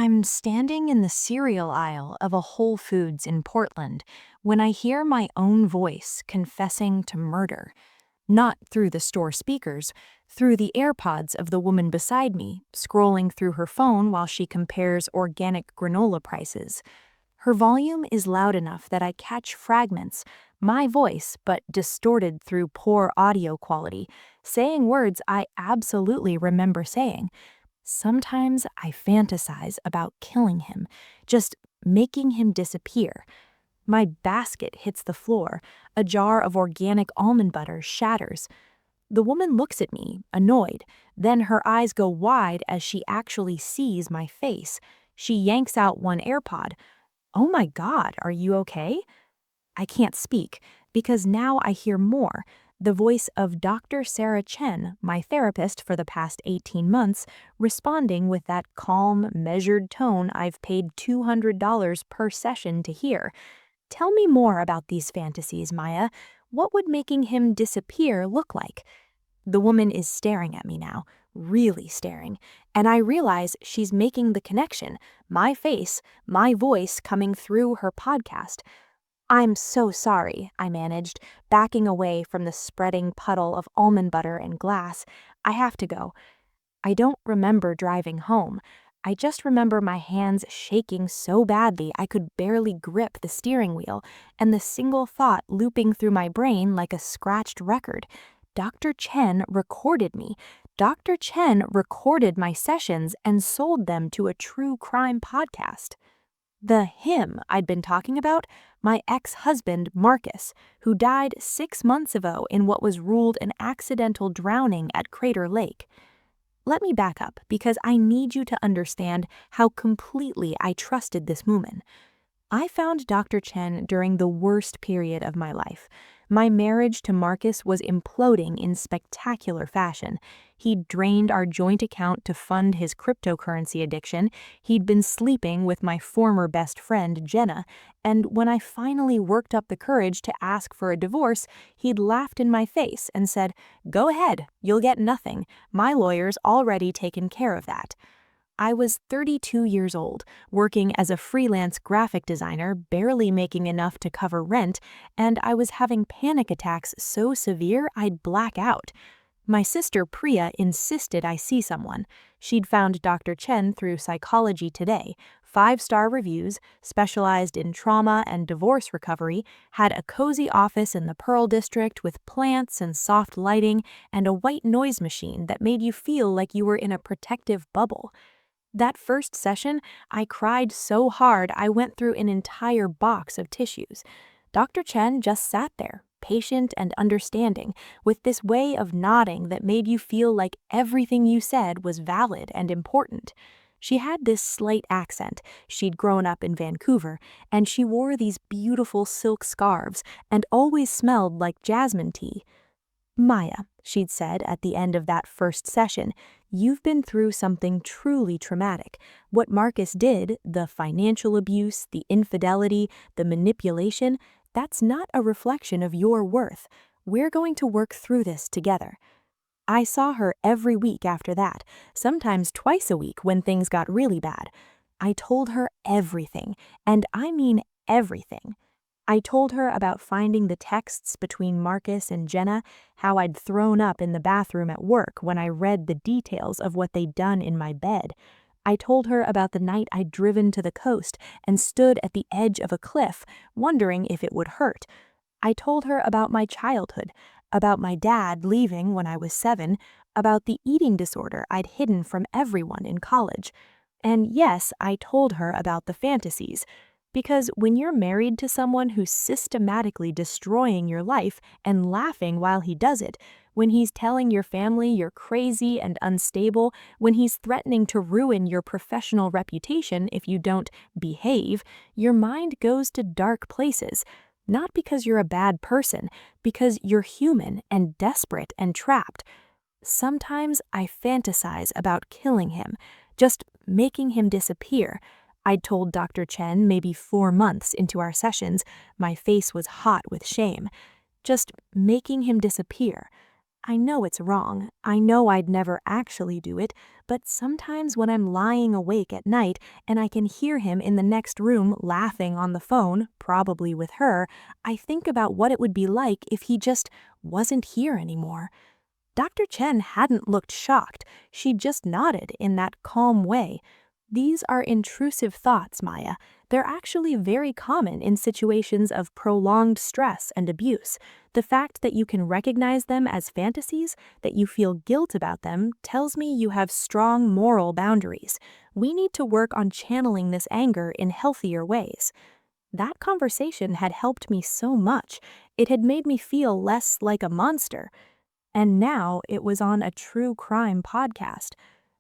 I'm standing in the cereal aisle of a Whole Foods in Portland when I hear my own voice confessing to murder. Not through the store speakers, through the AirPods of the woman beside me, scrolling through her phone while she compares organic granola prices. Her volume is loud enough that I catch fragments, my voice, but distorted through poor audio quality, saying words I absolutely remember saying. Sometimes I fantasize about killing him, just making him disappear. My basket hits the floor. A jar of organic almond butter shatters. The woman looks at me, annoyed. Then her eyes go wide as she actually sees my face. She yanks out one AirPod. "Oh my God, are you okay?" I can't speak because now I hear more. The voice of Dr. Sarah Chen, my therapist for the past 18 months, responding with that calm, measured tone I've paid $200 per session to hear. "Tell me more about these fantasies, Maya. What would making him disappear look like?" The woman is staring at me now, really staring, and I realize she's making the connection, my face, my voice coming through her podcast. "I'm so sorry," I managed, backing away from the spreading puddle of almond butter and glass. "I have to go." I don't remember driving home. I just remember my hands shaking so badly I could barely grip the steering wheel, and the single thought looping through my brain like a scratched record. Dr. Chen recorded me. Dr. Chen recorded my sessions and sold them to a true crime podcast. The him I'd been talking about, my ex-husband Marcus, who died 6 months ago in what was ruled an accidental drowning at Crater Lake. Let me back up because I need you to understand how completely I trusted this woman. I found Dr. Chen during the worst period of my life. My marriage to Marcus was imploding in spectacular fashion. He'd drained our joint account to fund his cryptocurrency addiction. He'd been sleeping with my former best friend, Jenna. And when I finally worked up the courage to ask for a divorce, he'd laughed in my face and said, "Go ahead, you'll get nothing. My lawyer's already taken care of that." I was 32 years old, working as a freelance graphic designer, barely making enough to cover rent, and I was having panic attacks so severe I'd black out. My sister Priya insisted I see someone. She'd found Dr. Chen through Psychology Today, 5-star reviews, specialized in trauma and divorce recovery, had a cozy office in the Pearl District with plants and soft lighting, and a white noise machine that made you feel like you were in a protective bubble. That first session, I cried so hard I went through an entire box of tissues. Dr. Chen just sat there, patient and understanding, with this way of nodding that made you feel like everything you said was valid and important. She had this slight accent. She'd grown up in Vancouver, and she wore these beautiful silk scarves and always smelled like jasmine tea. "Maya," she'd said at the end of that first session, "you've been through something truly traumatic. What Marcus did, the financial abuse, the infidelity, the manipulation, that's not a reflection of your worth. We're going to work through this together." I saw her every week after that, sometimes twice a week when things got really bad. I told her everything, and I mean everything. I told her about finding the texts between Marcus and Jenna, how I'd thrown up in the bathroom at work when I read the details of what they'd done in my bed. I told her about the night I'd driven to the coast and stood at the edge of a cliff, wondering if it would hurt. I told her about my childhood, about my dad leaving when I was 7, about the eating disorder I'd hidden from everyone in college. And yes, I told her about the fantasies. Because when you're married to someone who's systematically destroying your life and laughing while he does it, when he's telling your family you're crazy and unstable, when he's threatening to ruin your professional reputation if you don't behave, your mind goes to dark places. Not because you're a bad person, because you're human and desperate and trapped. Sometimes I fantasize about killing him, just making him disappear. I'd told Dr. Chen maybe 4 months into our sessions, my face was hot with shame. Just making him disappear. I know it's wrong. I know I'd never actually do it, but sometimes when I'm lying awake at night and I can hear him in the next room laughing on the phone, probably with her, I think about what it would be like if he just wasn't here anymore. Dr. Chen hadn't looked shocked. She just nodded in that calm way. These are intrusive thoughts, Maya. They're actually very common in situations of prolonged stress and abuse. The fact that you can recognize them as fantasies, that you feel guilt about them, tells me you have strong moral boundaries. We need to work on channeling this anger in healthier ways. That conversation had helped me so much. It had made me feel less like a monster. And now it was on a true crime podcast.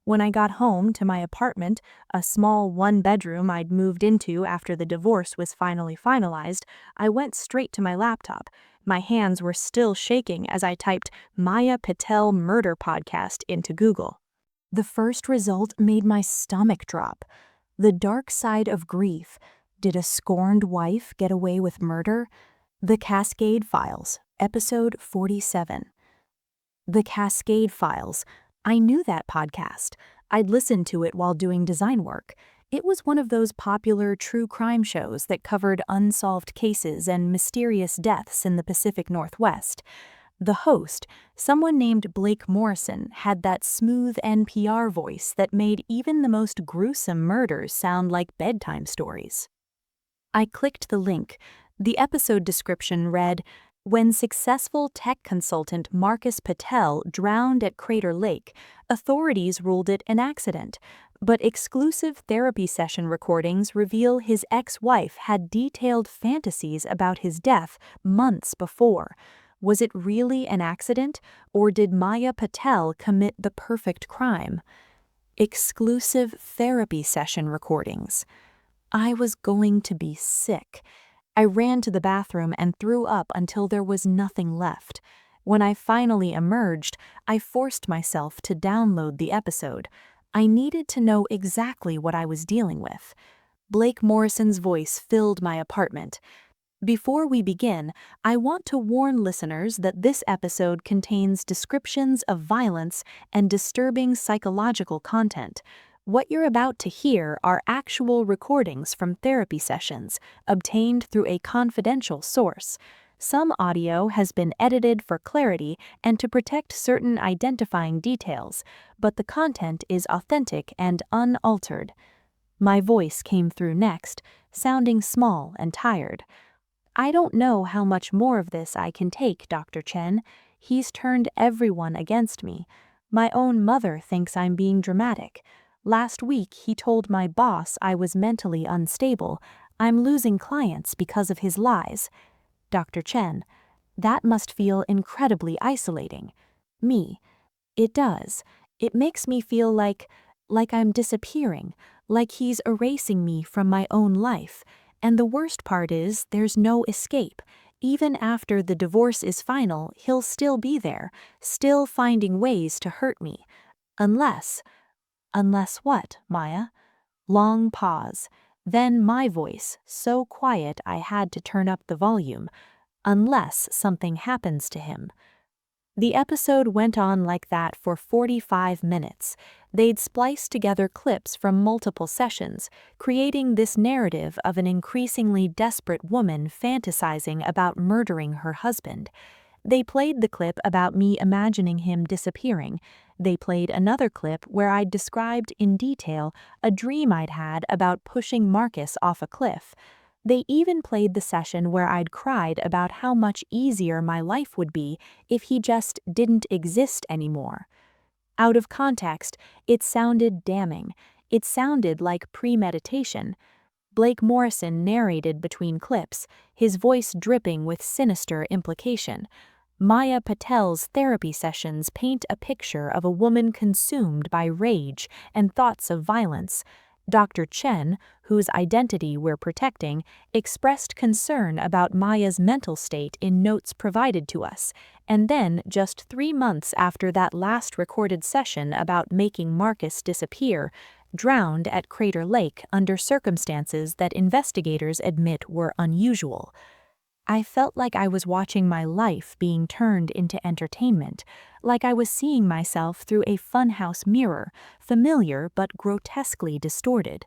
When I got home to my apartment, a small one-bedroom I'd moved into after the divorce was finally finalized, I went straight to my laptop. My hands were still shaking as I typed Maya Patel Murder Podcast into Google. The first result made my stomach drop. The Dark Side of Grief. Did a scorned wife get away with murder? The Cascade Files, Episode 47. The Cascade Files. I knew that podcast. I'd listened to it while doing design work. It was one of those popular true crime shows that covered unsolved cases and mysterious deaths in the Pacific Northwest. The host, someone named Blake Morrison, had that smooth NPR voice that made even the most gruesome murders sound like bedtime stories. I clicked the link. The episode description read, "When successful tech consultant Marcus Patel drowned at Crater Lake, authorities ruled it an accident, but exclusive therapy session recordings reveal his ex-wife had detailed fantasies about his death months before. Was it really an accident, or did Maya Patel commit the perfect crime?" Exclusive therapy session recordings. I was going to be sick. I ran to the bathroom and threw up until there was nothing left. When I finally emerged, I forced myself to download the episode. I needed to know exactly what I was dealing with. Blake Morrison's voice filled my apartment. Before we begin, I want to warn listeners that this episode contains descriptions of violence and disturbing psychological content. What you're about to hear are actual recordings from therapy sessions, obtained through a confidential source. Some audio has been edited for clarity and to protect certain identifying details, but the content is authentic and unaltered. My voice came through next, sounding small and tired. "I don't know how much more of this I can take, Dr. Chen. He's turned everyone against me. My own mother thinks I'm being dramatic. Last week, he told my boss I was mentally unstable. I'm losing clients because of his lies. Dr. Chen, that must feel incredibly isolating. Me. It does. It makes me feel like I'm disappearing, like he's erasing me from my own life. And the worst part is there's no escape. Even after the divorce is final, he'll still be there, still finding ways to hurt me. Unless what, Maya?" Long pause. Then my voice, so quiet I had to turn up the volume. "Unless something happens to him." The episode went on like that for 45 minutes. They'd spliced together clips from multiple sessions, creating this narrative of an increasingly desperate woman fantasizing about murdering her husband. They played the clip about me imagining him disappearing. They played another clip where I'd described in detail a dream I'd had about pushing Marcus off a cliff. They even played the session where I'd cried about how much easier my life would be if he just didn't exist anymore. Out of context, it sounded damning. It sounded like premeditation. Blake Morrison narrated between clips, his voice dripping with sinister implication. Maya Patel's therapy sessions paint a picture of a woman consumed by rage and thoughts of violence. Dr. Chen, whose identity we're protecting, expressed concern about Maya's mental state in notes provided to us, and then, just 3 months after that last recorded session about making Marcus disappear, drowned at Crater Lake under circumstances that investigators admit were unusual. I felt like I was watching my life being turned into entertainment, like I was seeing myself through a funhouse mirror, familiar but grotesquely distorted.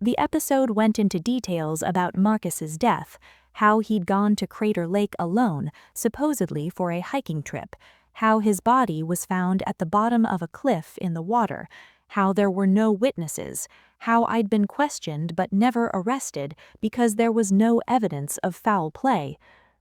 The episode went into details about Marcus's death, how he'd gone to Crater Lake alone, supposedly for a hiking trip, how his body was found at the bottom of a cliff in the water, how there were no witnesses, how I'd been questioned but never arrested because there was no evidence of foul play.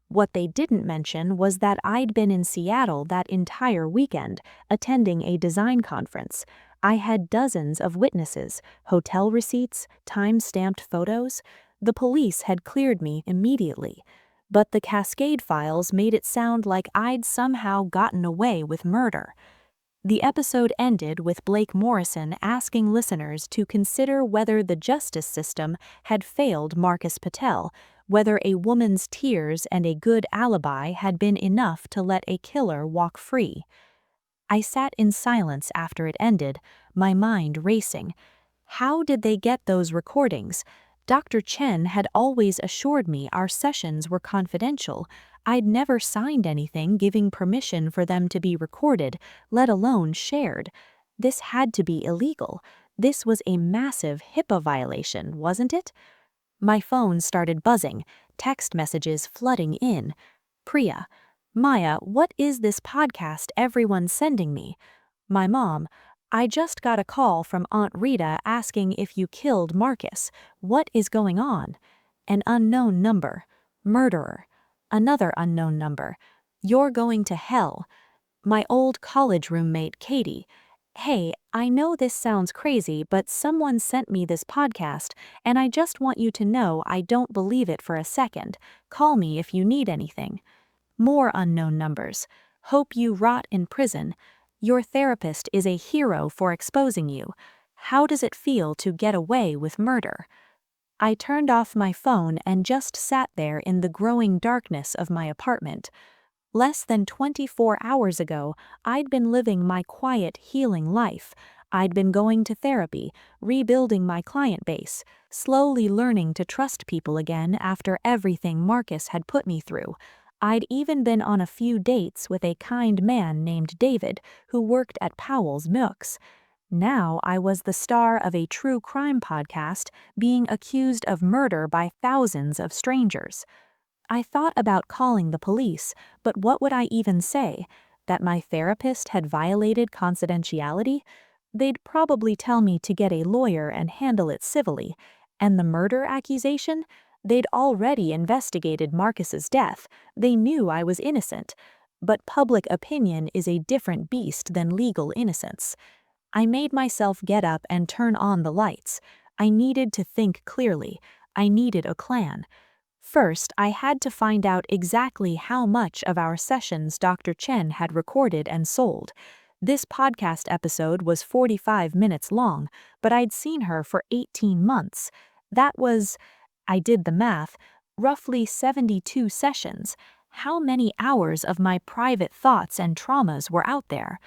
What they didn't mention was that I'd been in Seattle that entire weekend, attending a design conference. I had dozens of witnesses, hotel receipts, time-stamped photos. The police had cleared me immediately. But the Cascade files made it sound like I'd somehow gotten away with murder. The episode ended with Blake Morrison asking listeners to consider whether the justice system had failed Marcus Patel, whether a woman's tears and a good alibi had been enough to let a killer walk free. I sat in silence after it ended, my mind racing. How did they get those recordings? Dr. Chen had always assured me our sessions were confidential. I'd never signed anything giving permission for them to be recorded, let alone shared. This had to be illegal. This was a massive HIPAA violation, wasn't it? My phone started buzzing, text messages flooding in. Priya, Maya, what is this podcast everyone's sending me? My mom, I just got a call from Aunt Rita asking if you killed Marcus. What is going on? An unknown number. Murderer. Another unknown number. You're going to hell. My old college roommate, Katie. Hey, I know this sounds crazy, but someone sent me this podcast, and I just want you to know I don't believe it for a second. Call me if you need anything. More unknown numbers. Hope you rot in prison. Your therapist is a hero for exposing you. How does it feel to get away with murder? I turned off my phone and just sat there in the growing darkness of my apartment. Less than 24 hours ago, I'd been living my quiet, healing life. I'd been going to therapy, rebuilding my client base, slowly learning to trust people again after everything Marcus had put me through. I'd even been on a few dates with a kind man named David who worked at Powell's Mooks. Now I was the star of a true crime podcast being accused of murder by thousands of strangers. I thought about calling the police, but what would I even say? That my therapist had violated confidentiality? They'd probably tell me to get a lawyer and handle it civilly. And the murder accusation? They'd already investigated Marcus's death. They knew I was innocent. But public opinion is a different beast than legal innocence. I made myself get up and turn on the lights. I needed to think clearly. I needed a plan. First, I had to find out exactly how much of our sessions Dr. Chen had recorded and sold. This podcast episode was 45 minutes long, but I'd seen her for 18 months. That was, I did the math, roughly 72 sessions. How many hours of my private thoughts and traumas were out there?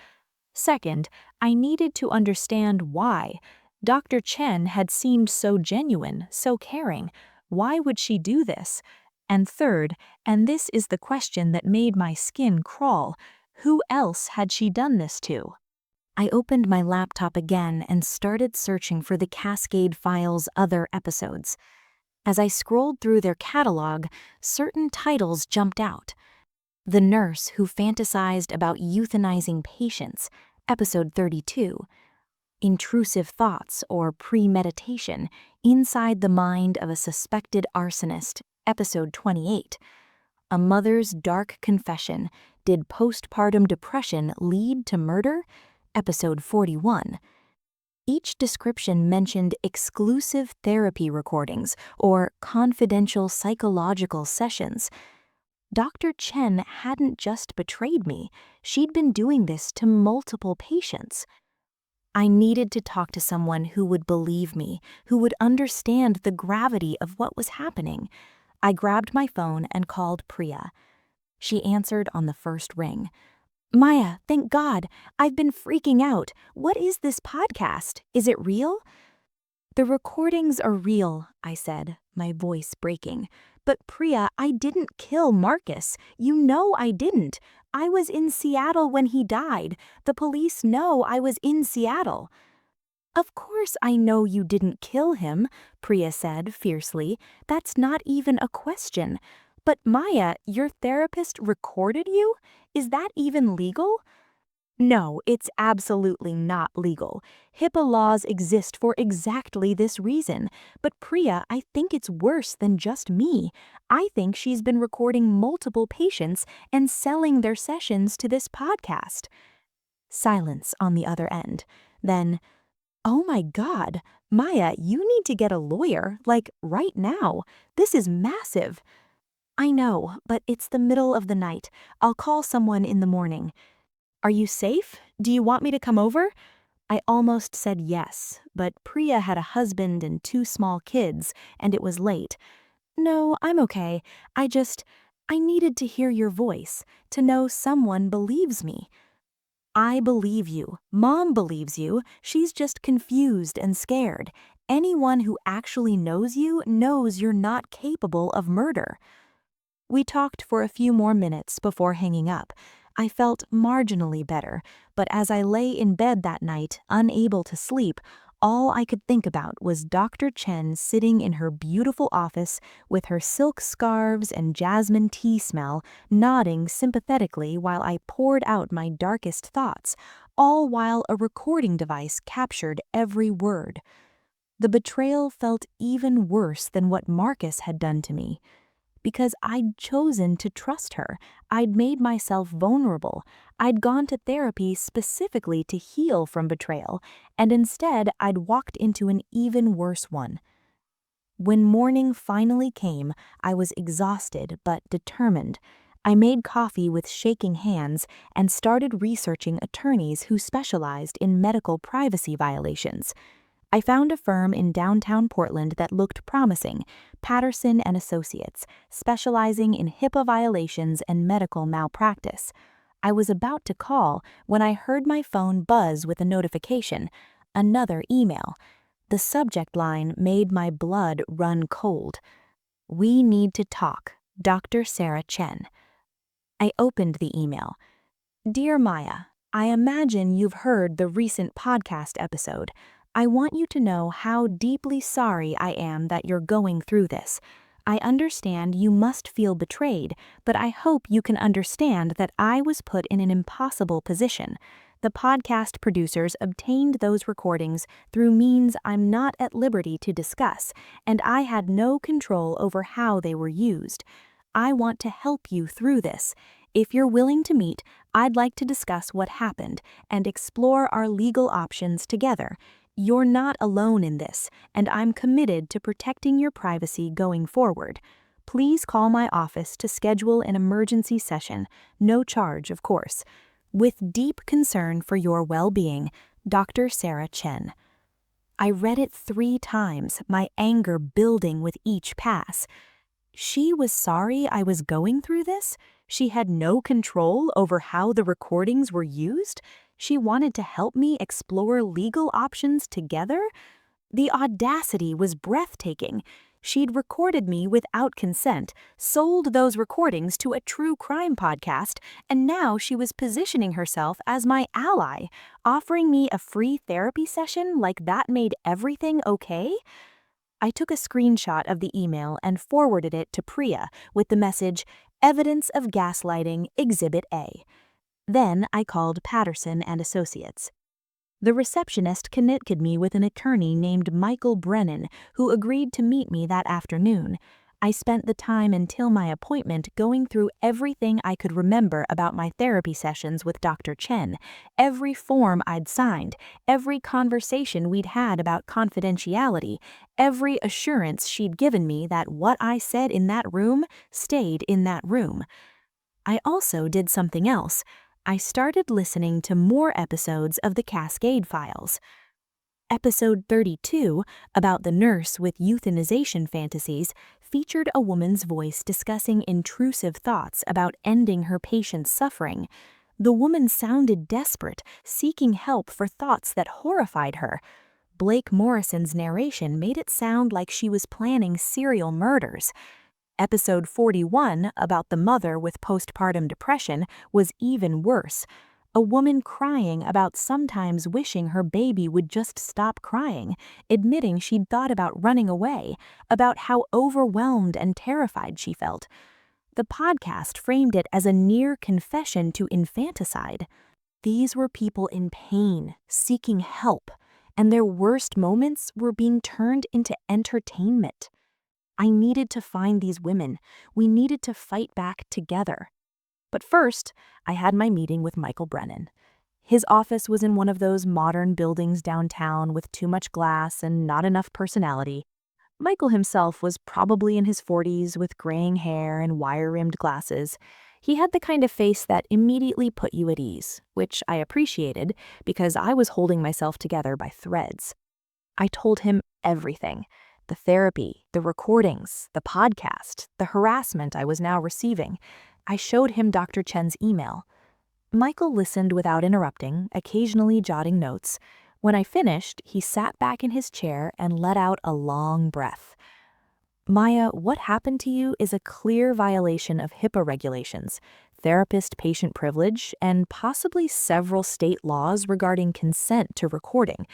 Second, I needed to understand why. Dr. Chen had seemed so genuine, so caring. Why would she do this? And third, and this is the question that made my skin crawl, who else had she done this to? I opened my laptop again and started searching for the Cascade Files' other episodes. As I scrolled through their catalog, certain titles jumped out. The Nurse Who Fantasized About Euthanizing Patients, Episode 32. Intrusive Thoughts or Premeditation Inside the Mind of a Suspected Arsonist, Episode 28. A Mother's Dark Confession, Did Postpartum Depression Lead to Murder? Episode 41. Each description mentioned exclusive therapy recordings or confidential psychological sessions. Dr. Chen hadn't just betrayed me, she'd been doing this to multiple patients. I needed to talk to someone who would believe me, who would understand the gravity of what was happening. I grabbed my phone and called Priya. She answered on the first ring. Maya, thank God. I've been freaking out. What is this podcast? Is it real? The recordings are real, I said, my voice breaking. But Priya, I didn't kill Marcus. You know I didn't. I was in Seattle when he died. The police know I was in Seattle." "Of course I know you didn't kill him," Priya said fiercely. "That's not even a question. But Maya, your therapist recorded you? Is that even legal?" "No, it's absolutely not legal. HIPAA laws exist for exactly this reason. But Priya, I think it's worse than just me. I think she's been recording multiple patients and selling their sessions to this podcast." Silence on the other end. Then, "Oh my God, Maya, you need to get a lawyer, like right now. This is massive." "I know, but it's the middle of the night. I'll call someone in the morning." "Are you safe? Do you want me to come over?" I almost said yes, but Priya had a husband and 2 small kids, and it was late. "No, I'm okay. I needed to hear your voice, to know someone believes me." "I believe you. Mom believes you. She's just confused and scared. Anyone who actually knows you knows you're not capable of murder." We talked for a few more minutes before hanging up. I felt marginally better, but as I lay in bed that night, unable to sleep, all I could think about was Dr. Chen sitting in her beautiful office with her silk scarves and jasmine tea smell, nodding sympathetically while I poured out my darkest thoughts, all while a recording device captured every word. The betrayal felt even worse than what Marcus had done to me. Because I'd chosen to trust her. I'd made myself vulnerable. I'd gone to therapy specifically to heal from betrayal, and instead I'd walked into an even worse one. When morning finally came, I was exhausted but determined. I made coffee with shaking hands and started researching attorneys who specialized in medical privacy violations. I found a firm in downtown Portland that looked promising, Patterson and Associates, specializing in HIPAA violations and medical malpractice. I was about to call when I heard my phone buzz with a notification, another email. The subject line made my blood run cold. "We need to talk, Dr. Sarah Chen." I opened the email. "Dear Maya, I imagine you've heard the recent podcast episode. I want you to know how deeply sorry I am that you're going through this. I understand you must feel betrayed, but I hope you can understand that I was put in an impossible position. The podcast producers obtained those recordings through means I'm not at liberty to discuss, and I had no control over how they were used. I want to help you through this. If you're willing to meet, I'd like to discuss what happened and explore our legal options together. You're not alone in this, and I'm committed to protecting your privacy going forward. Please call my office to schedule an emergency session, no charge, of course. With deep concern for your well-being, Dr. Sarah Chen." I read it 3 times, my anger building with each pass. She was sorry I was going through this? She had no control over how the recordings were used? She wanted to help me explore legal options together? The audacity was breathtaking. She'd recorded me without consent, sold those recordings to a true crime podcast, and now she was positioning herself as my ally, offering me a free therapy session like that made everything okay? I took a screenshot of the email and forwarded it to Priya with the message, "Evidence of gaslighting, Exhibit A." Then I called Patterson and Associates. The receptionist connected me with an attorney named Michael Brennan, who agreed to meet me that afternoon. I spent the time until my appointment going through everything I could remember about my therapy sessions with Dr. Chen, every form I'd signed, every conversation we'd had about confidentiality, every assurance she'd given me that what I said in that room stayed in that room. I also did something else. I started listening to more episodes of the Cascade Files. Episode 32, about the nurse with euthanization fantasies, featured a woman's voice discussing intrusive thoughts about ending her patient's suffering. The woman sounded desperate, seeking help for thoughts that horrified her. Blake Morrison's narration made it sound like she was planning serial murders. Episode 41, about the mother with postpartum depression, was even worse. A woman crying about sometimes wishing her baby would just stop crying, admitting she'd thought about running away, about how overwhelmed and terrified she felt. The podcast framed it as a near confession to infanticide. These were people in pain, seeking help, and their worst moments were being turned into entertainment. I needed to find these women. We needed to fight back together. But first, I had my meeting with Michael Brennan. His office was in one of those modern buildings downtown with too much glass and not enough personality. Michael himself was probably in his 40s with graying hair and wire-rimmed glasses. He had the kind of face that immediately put you at ease, which I appreciated because I was holding myself together by threads. I told him everything: the therapy, the recordings, the podcast, the harassment I was now receiving. I showed him Dr. Chen's email. Michael listened without interrupting, occasionally jotting notes. When I finished, he sat back in his chair and let out a long breath. Maya, what happened to you is a clear violation of HIPAA regulations, therapist-patient privilege, and possibly several state laws regarding consent to recording.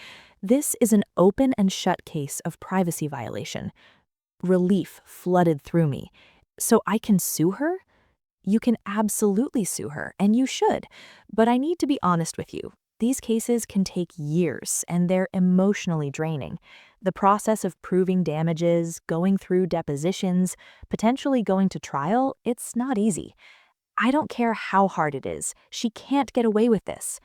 This is an open and shut case of privacy violation. Relief flooded through me. So I can sue her? You can absolutely sue her, and you should. But I need to be honest with you. These cases can take years, and they're emotionally draining. The process of proving damages, going through depositions, potentially going to trial, it's not easy. I don't care how hard it is. She can't get away with this.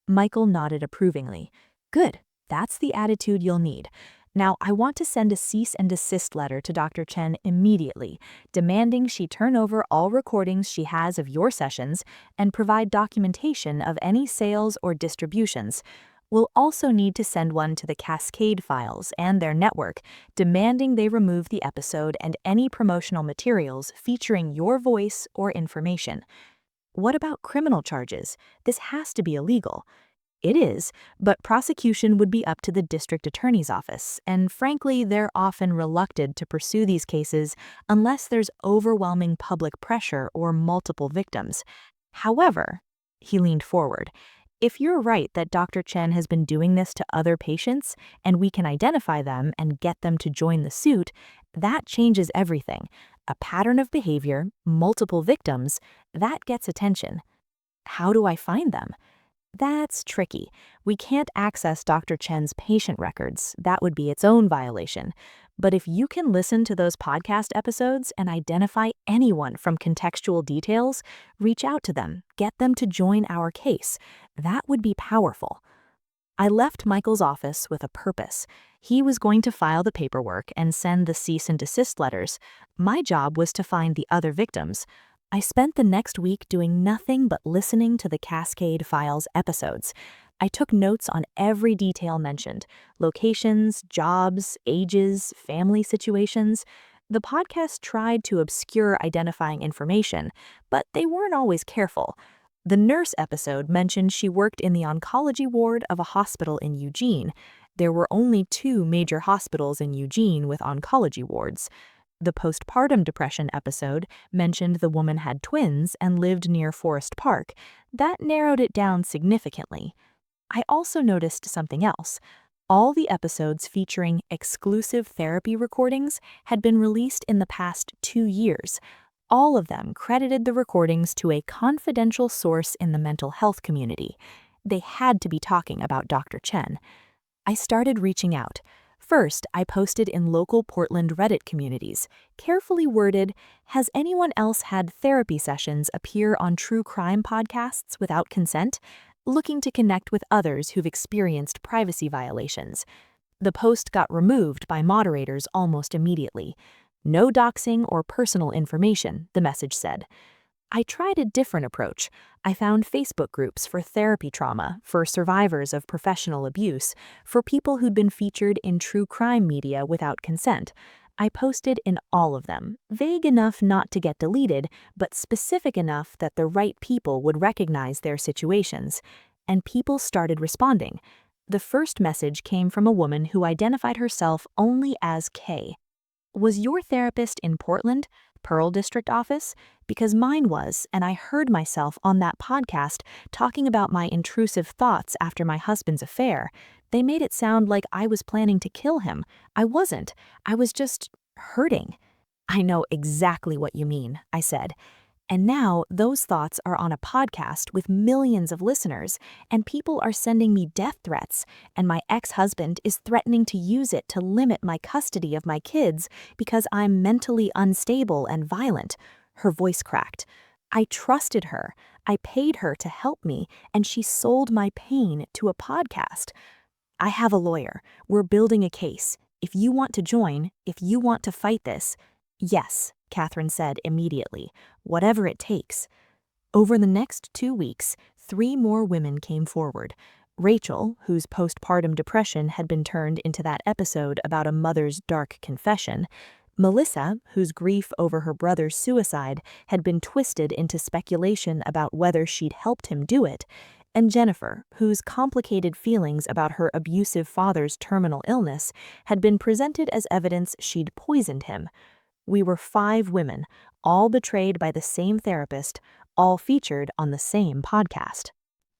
Michael nodded approvingly. Good. That's the attitude you'll need. Now, I want to send a cease and desist letter to Dr. Chen immediately, demanding she turn over all recordings she has of your sessions and provide documentation of any sales or distributions. We'll also need to send one to the Cascade Files and their network, demanding they remove the episode and any promotional materials featuring your voice or information. What about criminal charges? This has to be illegal. It is, but prosecution would be up to the district attorney's office, and frankly, they're often reluctant to pursue these cases unless there's overwhelming public pressure or multiple victims. However, he leaned forward, if you're right that Dr. Chen has been doing this to other patients, and we can identify them and get them to join the suit, that changes everything. A pattern of behavior, multiple victims, that gets attention. How do I find them? That's tricky. We can't access Dr. Chen's patient records. That would be its own violation. But if you can listen to those podcast episodes and identify anyone from contextual details, reach out to them, get them to join our case. That would be powerful. I left Michael's office with a purpose. He was going to file the paperwork and send the cease and desist letters. My job was to find the other victims. I spent the next week doing nothing but listening to the Cascade Files episodes. I took notes on every detail mentioned: locations, jobs, ages, family situations. The podcast tried to obscure identifying information, but they weren't always careful. The nurse episode mentioned she worked in the oncology ward of a hospital in Eugene. There were only 2 major hospitals in Eugene with oncology wards. The postpartum depression episode mentioned the woman had twins and lived near Forest Park. That narrowed it down significantly. I also noticed something else. All the episodes featuring exclusive therapy recordings had been released in the past 2 years. All of them credited the recordings to a confidential source in the mental health community. They had to be talking about Dr. Chen. I started reaching out. First, I posted in local Portland Reddit communities, carefully worded, "Has anyone else had therapy sessions appear on true crime podcasts without consent?" Looking to connect with others who've experienced privacy violations. The post got removed by moderators almost immediately. No doxing or personal information, the message said. I tried a different approach. I found Facebook groups for therapy trauma, for survivors of professional abuse, for people who'd been featured in true crime media without consent. I posted in all of them, vague enough not to get deleted, but specific enough that the right people would recognize their situations. And people started responding. The first message came from a woman who identified herself only as K. "Was your therapist in Portland? Pearl District office? Because mine was, and I heard myself on that podcast talking about my intrusive thoughts after my husband's affair. They made it sound like I was planning to kill him. I wasn't. I was just hurting. I know exactly what you mean, I said. And now those thoughts are on a podcast with millions of listeners, and people are sending me death threats, and my ex-husband is threatening to use it to limit my custody of my kids because I'm mentally unstable and violent. Her voice cracked. I trusted her. I paid her to help me, and she sold my pain to a podcast. I have a lawyer. We're building a case. If you want to join, if you want to fight this, yes, Catherine said immediately, whatever it takes. Over the next 2 weeks, 3 more women came forward. Rachel, whose postpartum depression had been turned into that episode about a mother's dark confession. Melissa, whose grief over her brother's suicide had been twisted into speculation about whether she'd helped him do it. And Jennifer, whose complicated feelings about her abusive father's terminal illness had been presented as evidence she'd poisoned him. We were 5 women, all betrayed by the same therapist, all featured on the same podcast.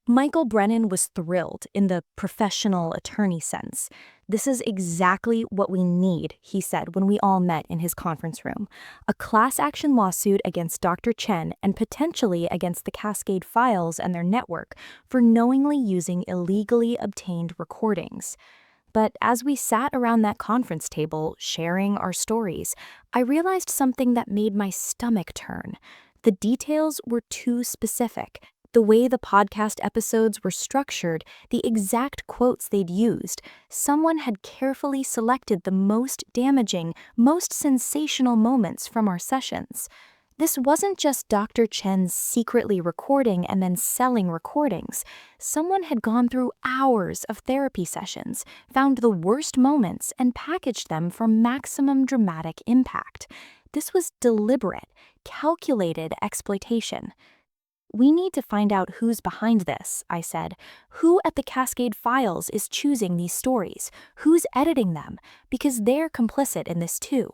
Michael Brennan was thrilled in the professional attorney sense. This is exactly what we need, he said when we all met in his conference room. A class action lawsuit against Dr. Chen and potentially against the Cascade Files and their network for knowingly using illegally obtained recordings. But as we sat around that conference table, sharing our stories, I realized something that made my stomach turn. The details were too specific. The way the podcast episodes were structured, the exact quotes they'd used, someone had carefully selected the most damaging, most sensational moments from our sessions. This wasn't just Dr. Chen's secretly recording and then selling recordings. Someone had gone through hours of therapy sessions, found the worst moments, and packaged them for maximum dramatic impact. This was deliberate, calculated exploitation. We need to find out who's behind this, I said. Who at the Cascade Files is choosing these stories? Who's editing them? Because they're complicit in this too.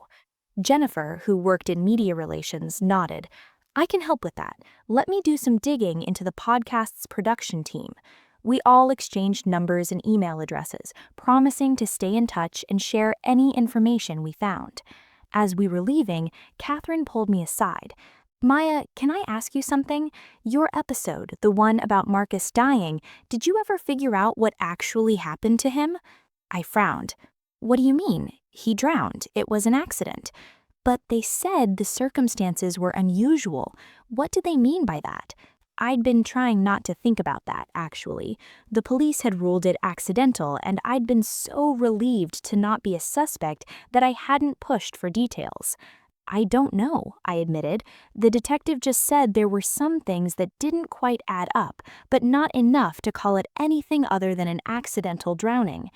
Jennifer, who worked in media relations, nodded. I can help with that. Let me do some digging into the podcast's production team. We all exchanged numbers and email addresses, promising to stay in touch and share any information we found. As we were leaving, Catherine pulled me aside. Maya, can I ask you something? Your episode, the one about Marcus dying, did you ever figure out what actually happened to him? I frowned. What do you mean? He drowned. It was an accident. But they said the circumstances were unusual. What did they mean by that? I'd been trying not to think about that, actually. The police had ruled it accidental, and I'd been so relieved to not be a suspect that I hadn't pushed for details. I don't know, I admitted. The detective just said there were some things that didn't quite add up, but not enough to call it anything other than an accidental drowning.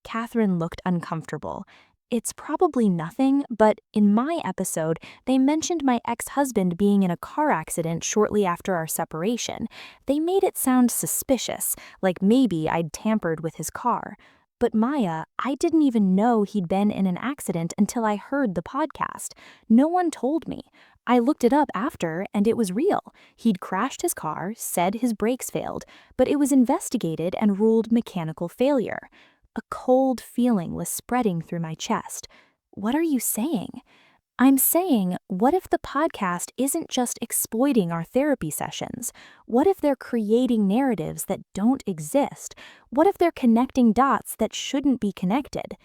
Catherine looked uncomfortable. It's probably nothing, but in my episode, they mentioned my ex-husband being in a car accident shortly after our separation. They made it sound suspicious, like maybe I'd tampered with his car. But Maya, I didn't even know he'd been in an accident until I heard the podcast. No one told me. I looked it up after, and it was real. He'd crashed his car, said his brakes failed, but it was investigated and ruled mechanical failure. A cold feeling was spreading through my chest. What are you saying? I'm saying, what if the podcast isn't just exploiting our therapy sessions? What if they're creating narratives that don't exist? What if they're connecting dots that shouldn't be connected?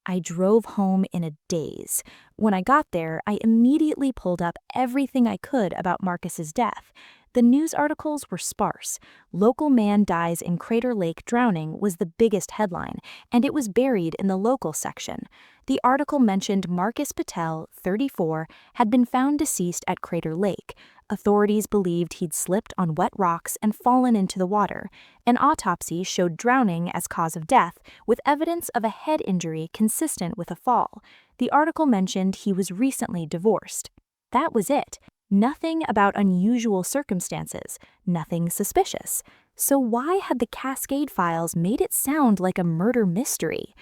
I drove home in a daze. When I got there, I immediately pulled up everything I could about Marcus's death. The news articles were sparse. Local man dies in Crater Lake drowning was the biggest headline, and it was buried in the local section. The article mentioned Marcus Patel, 34, had been found deceased at Crater Lake. Authorities believed he'd slipped on wet rocks and fallen into the water. An autopsy showed drowning as cause of death, with evidence of a head injury consistent with a fall. The article mentioned he was recently divorced. That was it. Nothing about unusual circumstances, nothing suspicious. So why had the Cascade Files made it sound like a murder mystery?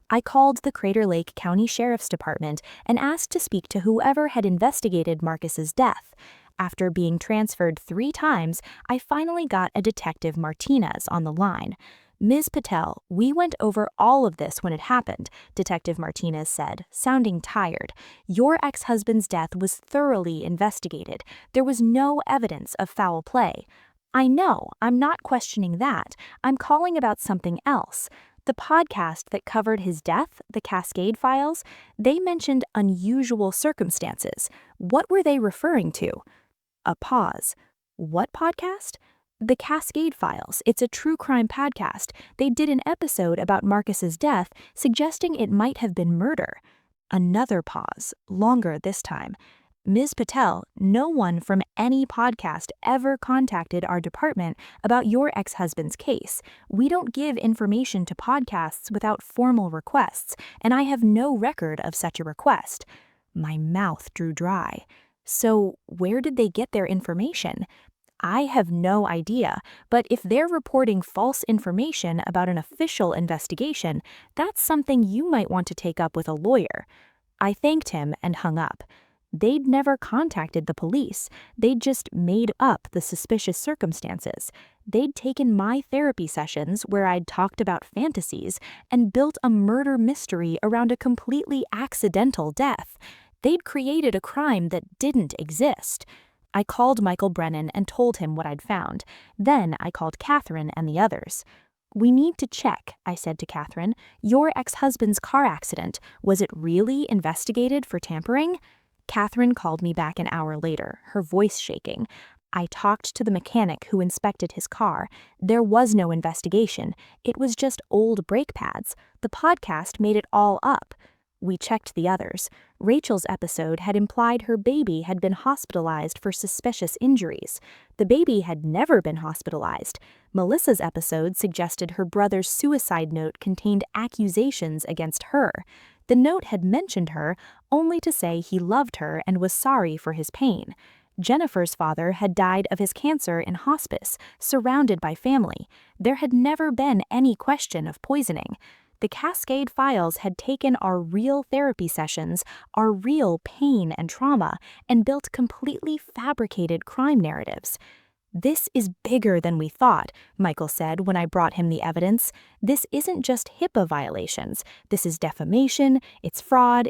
I called the Crater Lake County Sheriff's Department and asked to speak to whoever had investigated Marcus's death. After being transferred 3 times, I finally got a Detective Martinez on the line. Ms. Patel, we went over all of this when it happened, Detective Martinez said, sounding tired. Your ex-husband's death was thoroughly investigated. There was no evidence of foul play. I know, I'm not questioning that. I'm calling about something else. The podcast that covered his death, the Cascade Files, they mentioned unusual circumstances. What were they referring to? A pause. What podcast? The Cascade Files. It's a true crime podcast. They did an episode about Marcus's death, suggesting it might have been murder. Another pause, longer this time. Ms. Patel, no one from any podcast ever contacted our department about your ex-husband's case. We don't give information to podcasts without formal requests, and I have no record of such a request. My mouth drew dry. So, where did they get their information? I have no idea, but if they're reporting false information about an official investigation, that's something you might want to take up with a lawyer. I thanked him and hung up. They'd never contacted the police. They'd just made up the suspicious circumstances. They'd taken my therapy sessions where I'd talked about fantasies and built a murder mystery around a completely accidental death. They'd created a crime that didn't exist. I called Michael Brennan and told him what I'd found. Then I called Catherine and the others. We need to check, I said to Catherine. Your ex-husband's car accident, was it really investigated for tampering? Catherine called me back an hour later, her voice shaking. I talked to the mechanic who inspected his car. There was no investigation. It was just old brake pads. The podcast made it all up. We checked the others. Rachel's episode had implied her baby had been hospitalized for suspicious injuries. The baby had never been hospitalized. Melissa's episode suggested her brother's suicide note contained accusations against her. The note had mentioned her only to say he loved her and was sorry for his pain. Jennifer's father had died of his cancer in hospice, surrounded by family. There had never been any question of poisoning. The Cascade Files had taken our real therapy sessions, our real pain and trauma, and built completely fabricated crime narratives. This is bigger than we thought, Michael said when I brought him the evidence. This isn't just HIPAA violations. This is defamation, it's fraud,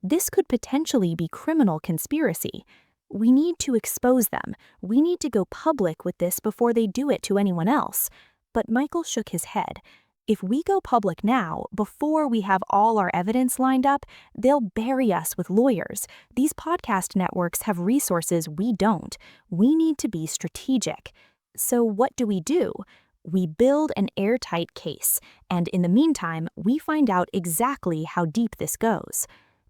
this could potentially be criminal conspiracy. We need to expose them. We need to go public with this before they do it to anyone else. But Michael shook his head. If we go public now, before we have all our evidence lined up, they'll bury us with lawyers. These podcast networks have resources we don't. We need to be strategic. So what do? We build an airtight case, and in the meantime, we find out exactly how deep this goes.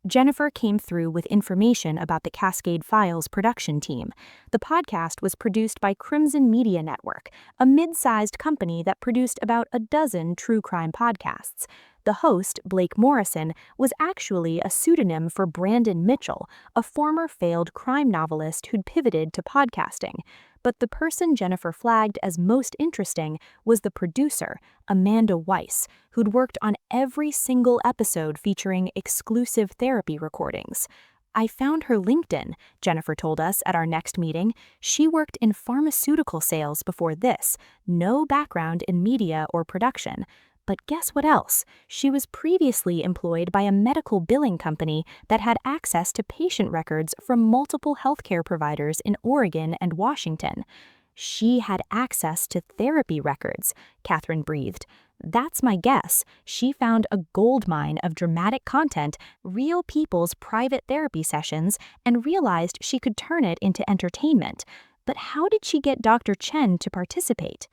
Jennifer came through with information about the Cascade Files production team. The podcast was produced by Crimson Media Network, a mid-sized company that produced about a dozen true crime podcasts. The host, Blake Morrison, was actually a pseudonym for Brandon Mitchell, a former failed crime novelist who'd pivoted to podcasting. But the person Jennifer flagged as most interesting was the producer, Amanda Weiss, who'd worked on every single episode featuring exclusive therapy recordings. I found her LinkedIn, Jennifer told us at our next meeting. She worked in pharmaceutical sales before this, no background in media or production. But guess what else? She was previously employed by a medical billing company that had access to patient records from multiple healthcare providers in Oregon and Washington. She had access to therapy records, Catherine breathed. That's my guess. She found a goldmine of dramatic content, real people's private therapy sessions, and realized she could turn it into entertainment. But how did she get Dr. Chen to participate?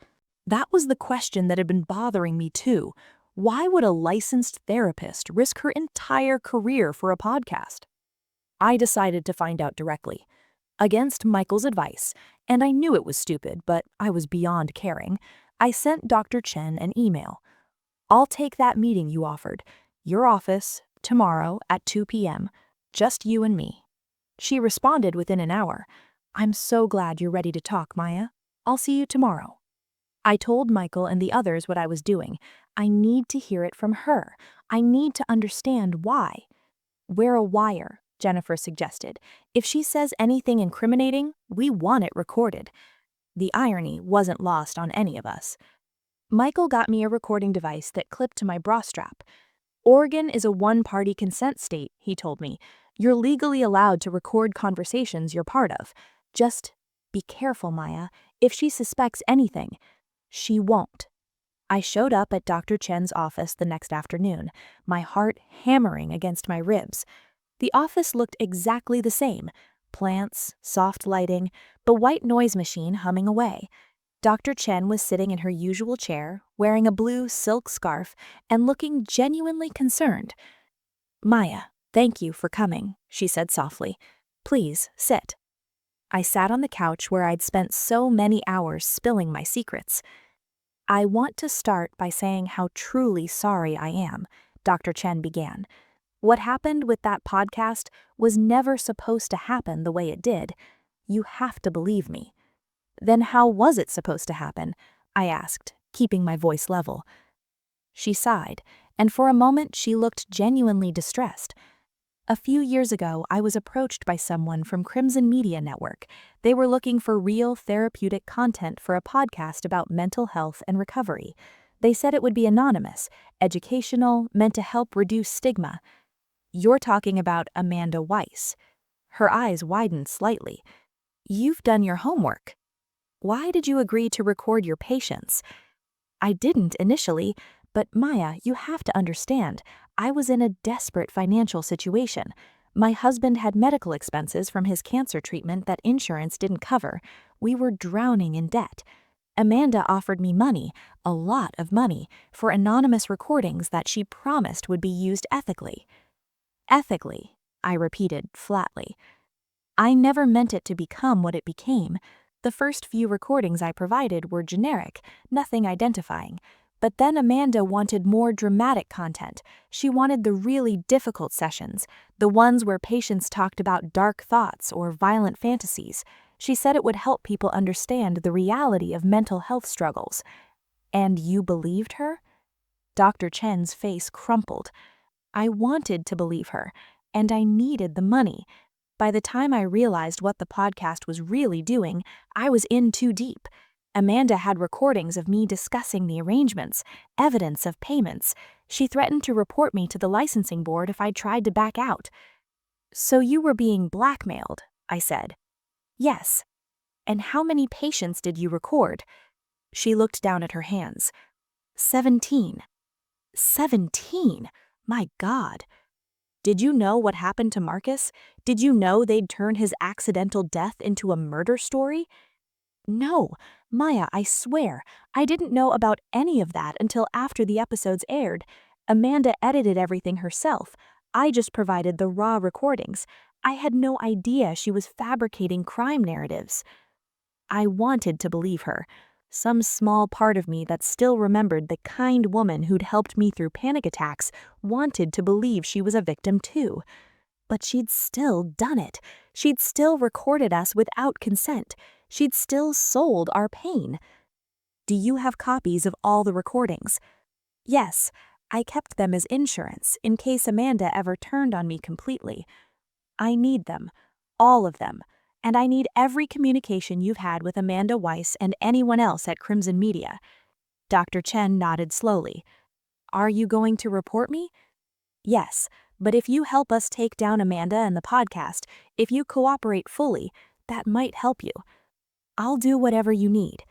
That was the question that had been bothering me too. Why would a licensed therapist risk her entire career for a podcast? I decided to find out directly. Against Michael's advice, and I knew it was stupid, but I was beyond caring, I sent Dr. Chen an email. I'll take that meeting you offered. Your office, tomorrow at 2 p.m. Just you and me. She responded within an hour. I'm so glad you're ready to talk, Maya. I'll see you tomorrow. I told Michael and the others what I was doing. I need to hear it from her. I need to understand why. Wear a wire, Jennifer suggested. If she says anything incriminating, we want it recorded. The irony wasn't lost on any of us. Michael got me a recording device that clipped to my bra strap. Oregon is a one-party consent state, he told me. You're legally allowed to record conversations you're part of. Just be careful, Maya. If she suspects anything, she won't. I showed up at Dr. Chen's office the next afternoon, my heart hammering against my ribs. The office looked exactly the same. Plants, soft lighting, the white noise machine humming away. Dr. Chen was sitting in her usual chair, wearing a blue silk scarf and looking genuinely concerned. "Maya, thank you for coming," she said softly. "Please, sit." I sat on the couch where I'd spent so many hours spilling my secrets. "I want to start by saying how truly sorry I am," Dr. Chen began. "What happened with that podcast was never supposed to happen the way it did. You have to believe me." "Then how was it supposed to happen?" I asked, keeping my voice level. She sighed, and for a moment she looked genuinely distressed. "A few years ago, I was approached by someone from Crimson Media Network. They were looking for real therapeutic content for a podcast about mental health and recovery. They said it would be anonymous, educational, meant to help reduce stigma." "You're talking about Amanda Weiss." Her eyes widened slightly. "You've done your homework. Why did you agree to record your patients?" "I didn't initially, but Maya, you have to understand, I was in a desperate financial situation. My husband had medical expenses from his cancer treatment that insurance didn't cover. We were drowning in debt. Amanda offered me money, a lot of money, for anonymous recordings that she promised would be used ethically." "Ethically," I repeated flatly. "I never meant it to become what it became. The first few recordings I provided were generic, nothing identifying. But then Amanda wanted more dramatic content. She wanted the really difficult sessions, the ones where patients talked about dark thoughts or violent fantasies. She said it would help people understand the reality of mental health struggles." "And you believed her?" Dr. Chen's face crumpled. "I wanted to believe her, and I needed the money. By the time I realized what the podcast was really doing, I was in too deep. Amanda had recordings of me discussing the arrangements, evidence of payments. She threatened to report me to the licensing board if I tried to back out." "So you were being blackmailed," I said. "Yes." "And how many patients did you record?" She looked down at her hands. 17. 17? My God. "Did you know what happened to Marcus? Did you know they'd turn his accidental death into a murder story?" "No, Maya, I swear, I didn't know about any of that until after the episodes aired. Amanda edited everything herself. I just provided the raw recordings. I had no idea she was fabricating crime narratives." I wanted to believe her. Some small part of me that still remembered the kind woman who'd helped me through panic attacks wanted to believe she was a victim too. But she'd still done it. She'd still recorded us without consent. She'd still sold our pain. "Do you have copies of all the recordings?" "Yes, I kept them as insurance in case Amanda ever turned on me completely." "I need them, all of them. And I need every communication you've had with Amanda Weiss and anyone else at Crimson Media." Dr. Chen nodded slowly. "Are you going to report me?" "Yes, but if you help us take down Amanda and the podcast, if you cooperate fully, that might help you." "I'll do whatever you need."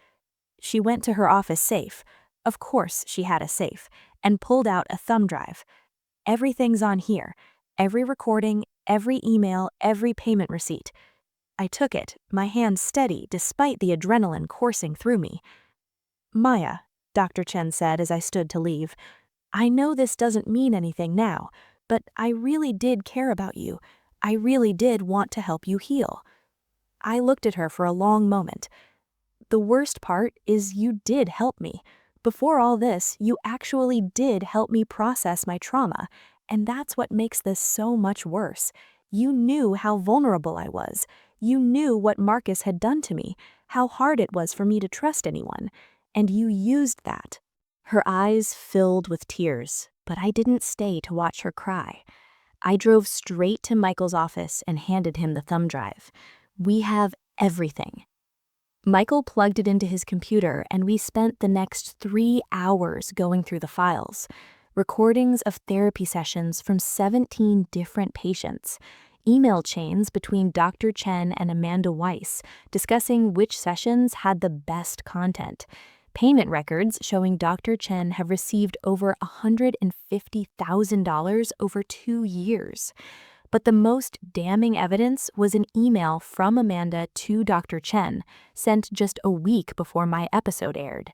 She went to her office safe. Of course she had a safe, and pulled out a thumb drive. "Everything's on here. Every recording, every email, every payment receipt." I took it, my hand steady despite the adrenaline coursing through me. "Maya," Dr. Chen said as I stood to leave, "I know this doesn't mean anything now, but I really did care about you. I really did want to help you heal." I looked at her for a long moment. "The worst part is you did help me. Before all this, you actually did help me process my trauma, and that's what makes this so much worse. You knew how vulnerable I was. You knew what Marcus had done to me, how hard it was for me to trust anyone, and you used that." Her eyes filled with tears. But I didn't stay to watch her cry. I drove straight to Michael's office and handed him the thumb drive. We have everything. Michael plugged it into his computer, and we spent the next 3 hours going through the files. Recordings of therapy sessions from 17 different patients, email chains between Dr. Chen and Amanda Weiss discussing which sessions had the best content, payment records showing Dr. Chen have received over $150,000 over 2 years. But the most damning evidence was an email from Amanda to Dr. Chen, sent just a week before my episode aired.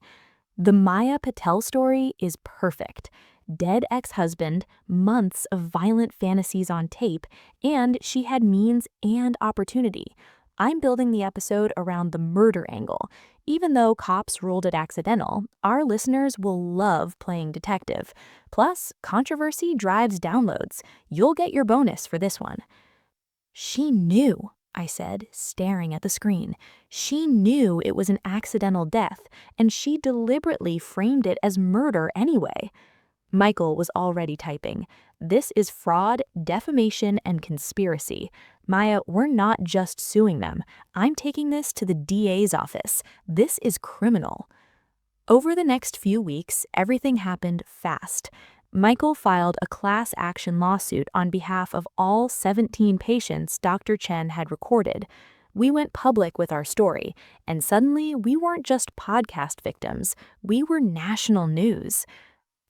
The Maya Patel story is perfect. Dead ex-husband, months of violent fantasies on tape, and she had means and opportunity. I'm building the episode around the murder angle. Even though cops ruled it accidental, our listeners will love playing detective. Plus, controversy drives downloads. You'll get your bonus for this one. She knew, I said, staring at the screen. She knew it was an accidental death, and she deliberately framed it as murder anyway. Michael was already typing. This is fraud, defamation, and conspiracy. Maya, we're not just suing them. I'm taking this to the DA's office. This is criminal. Over the next few weeks, everything happened fast. Michael filed a class action lawsuit on behalf of all 17 patients Dr. Chen had recorded. We went public with our story, and suddenly we weren't just podcast victims, we were national news.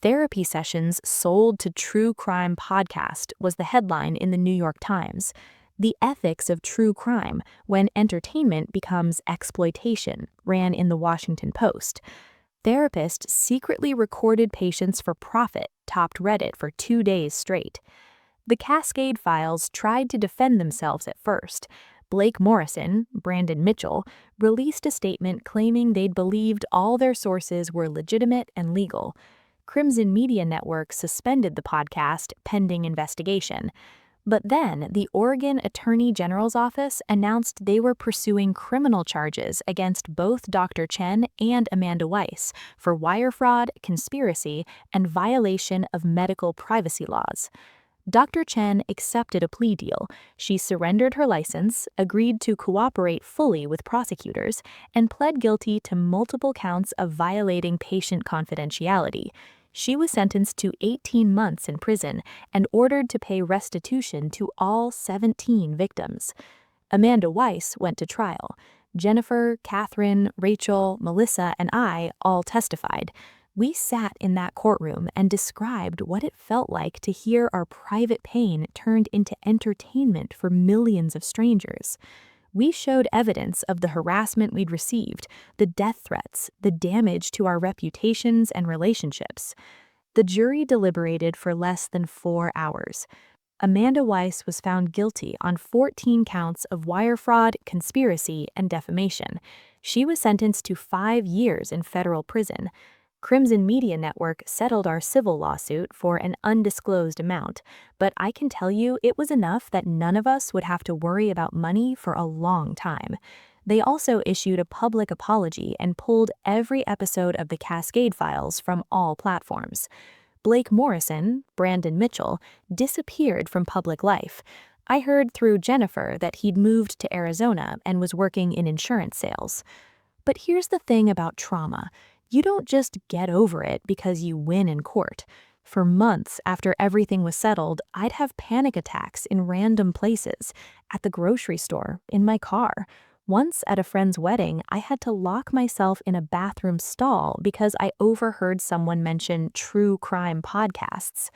Therapy sessions sold to true crime podcast was the headline in the New York Times. The ethics of true crime when entertainment becomes exploitation ran in the Washington Post. Therapists secretly recorded patients for profit topped Reddit for 2 days straight. The Cascade Files tried to defend themselves at first. Blake Morrison, Brandon Mitchell, released a statement claiming they'd believed all their sources were legitimate and legal. Crimson Media Network suspended the podcast pending investigation. But then the Oregon Attorney General's office announced they were pursuing criminal charges against both Dr. Chen and Amanda Weiss for wire fraud, conspiracy, and violation of medical privacy laws. Dr. Chen accepted a plea deal. She surrendered her license, agreed to cooperate fully with prosecutors, and pled guilty to multiple counts of violating patient confidentiality. She was sentenced to 18 months in prison and ordered to pay restitution to all 17 victims. Amanda Weiss went to trial. Jennifer, Catherine, Rachel, Melissa, and I all testified. We sat in that courtroom and described what it felt like to hear our private pain turned into entertainment for millions of strangers. We showed evidence of the harassment we'd received, the death threats, the damage to our reputations and relationships. The jury deliberated for less than 4 hours. Amanda Weiss was found guilty on 14 counts of wire fraud, conspiracy, and defamation. She was sentenced to 5 years in federal prison. Crimson Media Network settled our civil lawsuit for an undisclosed amount, but I can tell you it was enough that none of us would have to worry about money for a long time. They also issued a public apology and pulled every episode of the Cascade Files from all platforms. Blake Morrison, Brandon Mitchell, disappeared from public life. I heard through Jennifer that he'd moved to Arizona and was working in insurance sales. But here's the thing about trauma. You don't just get over it because you win in court. For months after everything was settled, I'd have panic attacks in random places, at the grocery store, in my car. Once at a friend's wedding, I had to lock myself in a bathroom stall because I overheard someone mention true crime podcasts.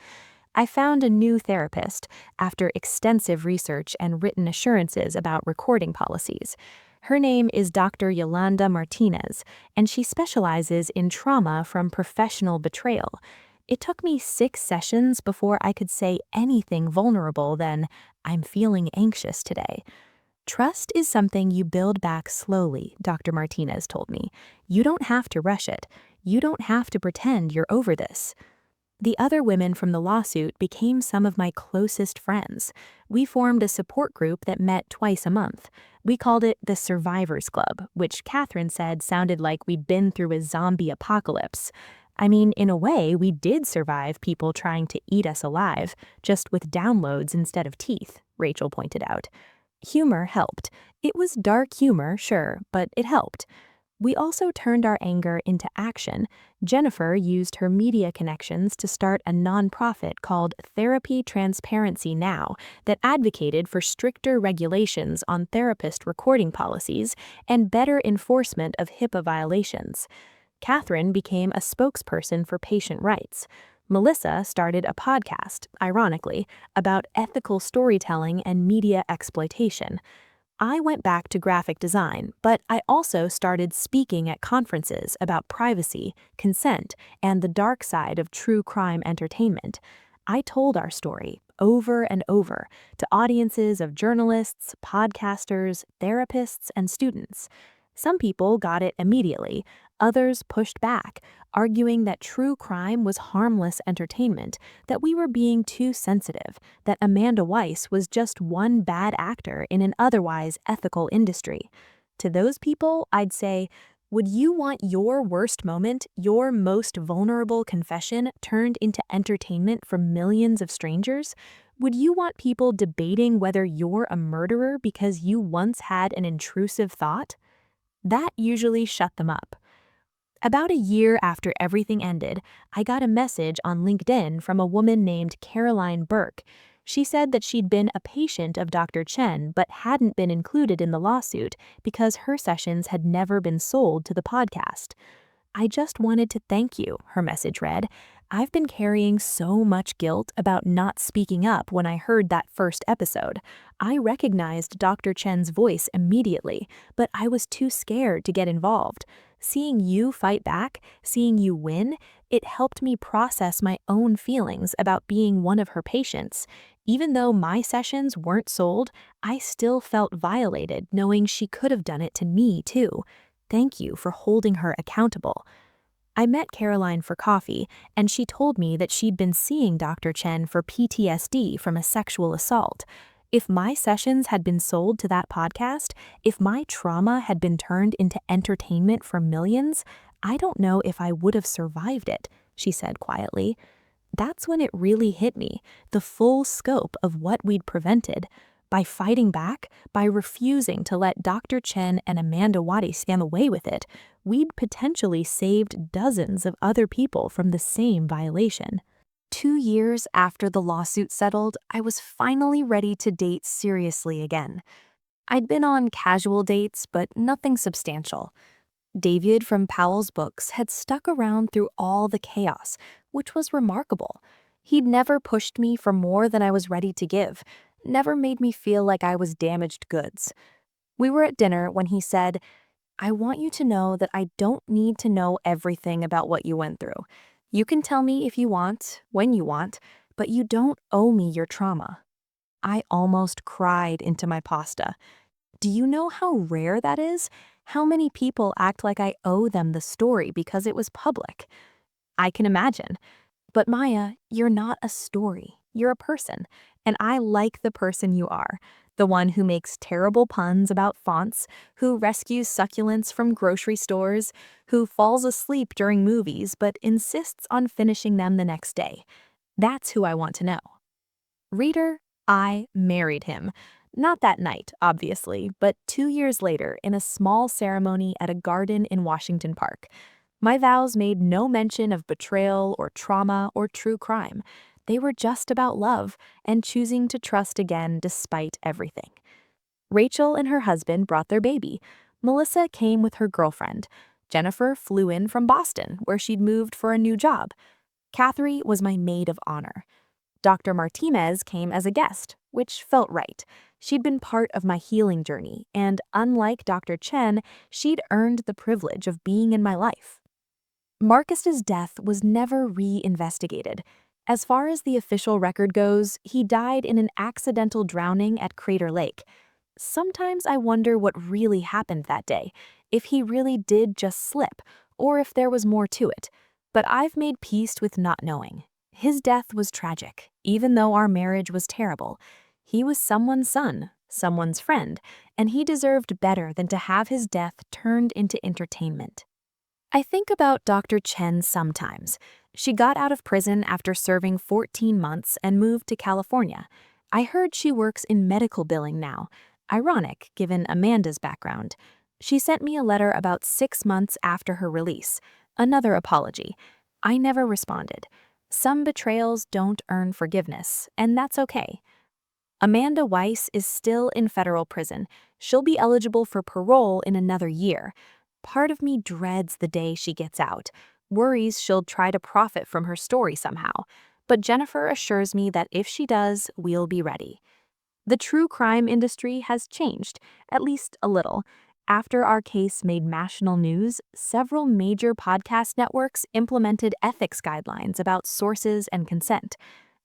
I found a new therapist after extensive research and written assurances about recording policies. Her name is Dr. Yolanda Martinez, and she specializes in trauma from professional betrayal. It took me 6 sessions before I could say anything vulnerable than, "I'm feeling anxious today." Trust is something you build back slowly, Dr. Martinez told me. You don't have to rush it. You don't have to pretend you're over this. The other women from the lawsuit became some of my closest friends. We formed a support group that met twice a month. We called it the Survivors Club, which Catherine said sounded like we'd been through a zombie apocalypse. I mean, in a way, we did survive people trying to eat us alive, just with downloads instead of teeth, Rachel pointed out. Humor helped. It was dark humor, sure, but it helped. We also turned our anger into action. Jennifer used her media connections to start a nonprofit called Therapy Transparency Now that advocated for stricter regulations on therapist recording policies and better enforcement of HIPAA violations. Catherine became a spokesperson for patient rights. Melissa started a podcast, ironically, about ethical storytelling and media exploitation. I went back to graphic design, but I also started speaking at conferences about privacy, consent, and the dark side of true crime entertainment. I told our story over and over to audiences of journalists, podcasters, therapists, and students. Some people got it immediately, others pushed back, arguing that true crime was harmless entertainment, that we were being too sensitive, that Amanda Weiss was just one bad actor in an otherwise ethical industry. To those people, I'd say, would you want your worst moment, your most vulnerable confession, turned into entertainment for millions of strangers? Would you want people debating whether you're a murderer because you once had an intrusive thought? That usually shut them up. About a year after everything ended, I got a message on LinkedIn from a woman named Caroline Burke. She said that she'd been a patient of Dr. Chen but hadn't been included in the lawsuit because her sessions had never been sold to the podcast. I just wanted to thank you, her message read. I've been carrying so much guilt about not speaking up when I heard that first episode. I recognized Dr. Chen's voice immediately, but I was too scared to get involved. Seeing you fight back, seeing you win, it helped me process my own feelings about being one of her patients. Even though my sessions weren't sold, I still felt violated knowing she could have done it to me too. Thank you for holding her accountable. I met Caroline for coffee, and she told me that she'd been seeing Dr. Chen for PTSD from a sexual assault. If my sessions had been sold to that podcast, if my trauma had been turned into entertainment for millions, I don't know if I would have survived it, she said quietly. That's when it really hit me, the full scope of what we'd prevented. By fighting back, by refusing to let Dr. Chen and Amanda Waddy stand away with it, we'd potentially saved dozens of other people from the same violation. 2 years after the lawsuit settled, I was finally ready to date seriously again. I'd been on casual dates, but nothing substantial. David from Powell's Books had stuck around through all the chaos, which was remarkable. He'd never pushed me for more than I was ready to give, never made me feel like I was damaged goods. We were at dinner when he said, I want you to know that I don't need to know everything about what you went through. You can tell me if you want, when you want, but you don't owe me your trauma. I almost cried into my pasta. Do you know how rare that is? How many people act like I owe them the story because it was public? I can imagine. But Maya, you're not a story. You're a person, and I like the person you are. The one who makes terrible puns about fonts, who rescues succulents from grocery stores, who falls asleep during movies but insists on finishing them the next day. That's who I want to know. Reader, I married him. Not that night, obviously, but 2 years later in a small ceremony at a garden in Washington Park. My vows made no mention of betrayal or trauma or true crime. They were just about love and choosing to trust again despite everything. Rachel and her husband brought their baby. Melissa came with her girlfriend. Jennifer flew in from Boston, where she'd moved for a new job. Catherine was my maid of honor. Dr. Martinez came as a guest, which felt right. She'd been part of my healing journey, and unlike Dr. Chen, she'd earned the privilege of being in my life. Marcus's death was never re-investigated. As far as the official record goes, he died in an accidental drowning at Crater Lake. Sometimes I wonder what really happened that day, if he really did just slip, or if there was more to it. But I've made peace with not knowing. His death was tragic, even though our marriage was terrible. He was someone's son, someone's friend, and he deserved better than to have his death turned into entertainment. I think about Dr. Chen sometimes. She got out of prison after serving 14 months and moved to California. I heard she works in medical billing now. Ironic, given Amanda's background. She sent me a letter about 6 months after her release. Another apology. I never responded. Some betrayals don't earn forgiveness, and that's okay. Amanda Weiss is still in federal prison. She'll be eligible for parole in another year. Part of me dreads the day she gets out, worries she'll try to profit from her story somehow. But Jennifer assures me that if she does, we'll be ready. The true crime industry has changed, at least a little. After our case made national news, several major podcast networks implemented ethics guidelines about sources and consent.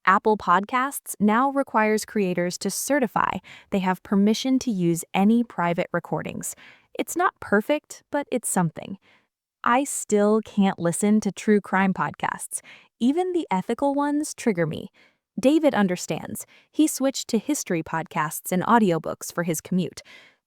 Apple Podcasts now requires creators to certify they have permission to use any private recordings. It's not perfect, but it's something. I still can't listen to true crime podcasts. Even the ethical ones trigger me. David understands. He switched to history podcasts and audiobooks for his commute.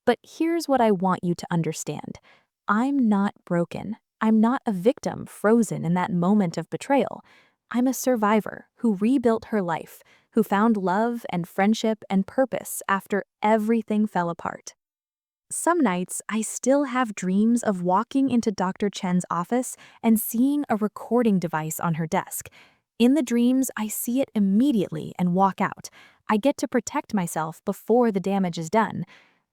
But here's what I want you to understand. I'm not broken. I'm not a victim frozen in that moment of betrayal. I'm a survivor who rebuilt her life, who found love and friendship and purpose after everything fell apart. Some nights, I still have dreams of walking into Dr. Chen's office and seeing a recording device on her desk. In the dreams, I see it immediately and walk out. I get to protect myself before the damage is done.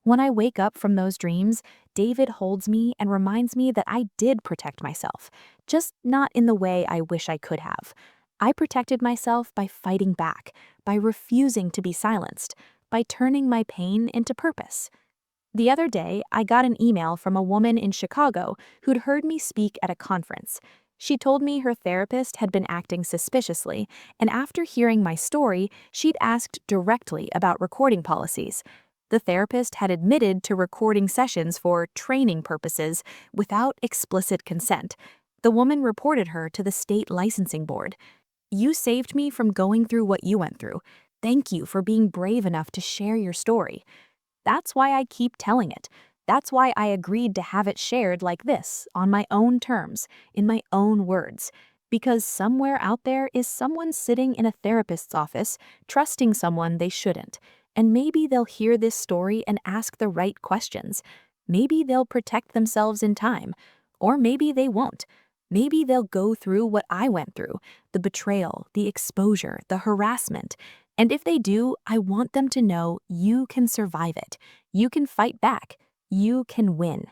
When I wake up from those dreams, David holds me and reminds me that I did protect myself, just not in the way I wish I could have. I protected myself by fighting back, by refusing to be silenced, by turning my pain into purpose. The other day, I got an email from a woman in Chicago who'd heard me speak at a conference. She told me her therapist had been acting suspiciously, and after hearing my story, she'd asked directly about recording policies. The therapist had admitted to recording sessions for training purposes without explicit consent. The woman reported her to the state licensing board. "You saved me from going through what you went through. Thank you for being brave enough to share your story." That's why I keep telling it. That's why I agreed to have it shared like this, on my own terms, in my own words. Because somewhere out there is someone sitting in a therapist's office, trusting someone they shouldn't. And maybe they'll hear this story and ask the right questions. Maybe they'll protect themselves in time. Or maybe they won't. Maybe they'll go through what I went through, the betrayal, the exposure, the harassment. And if they do, I want them to know you can survive it. You can fight back. You can win.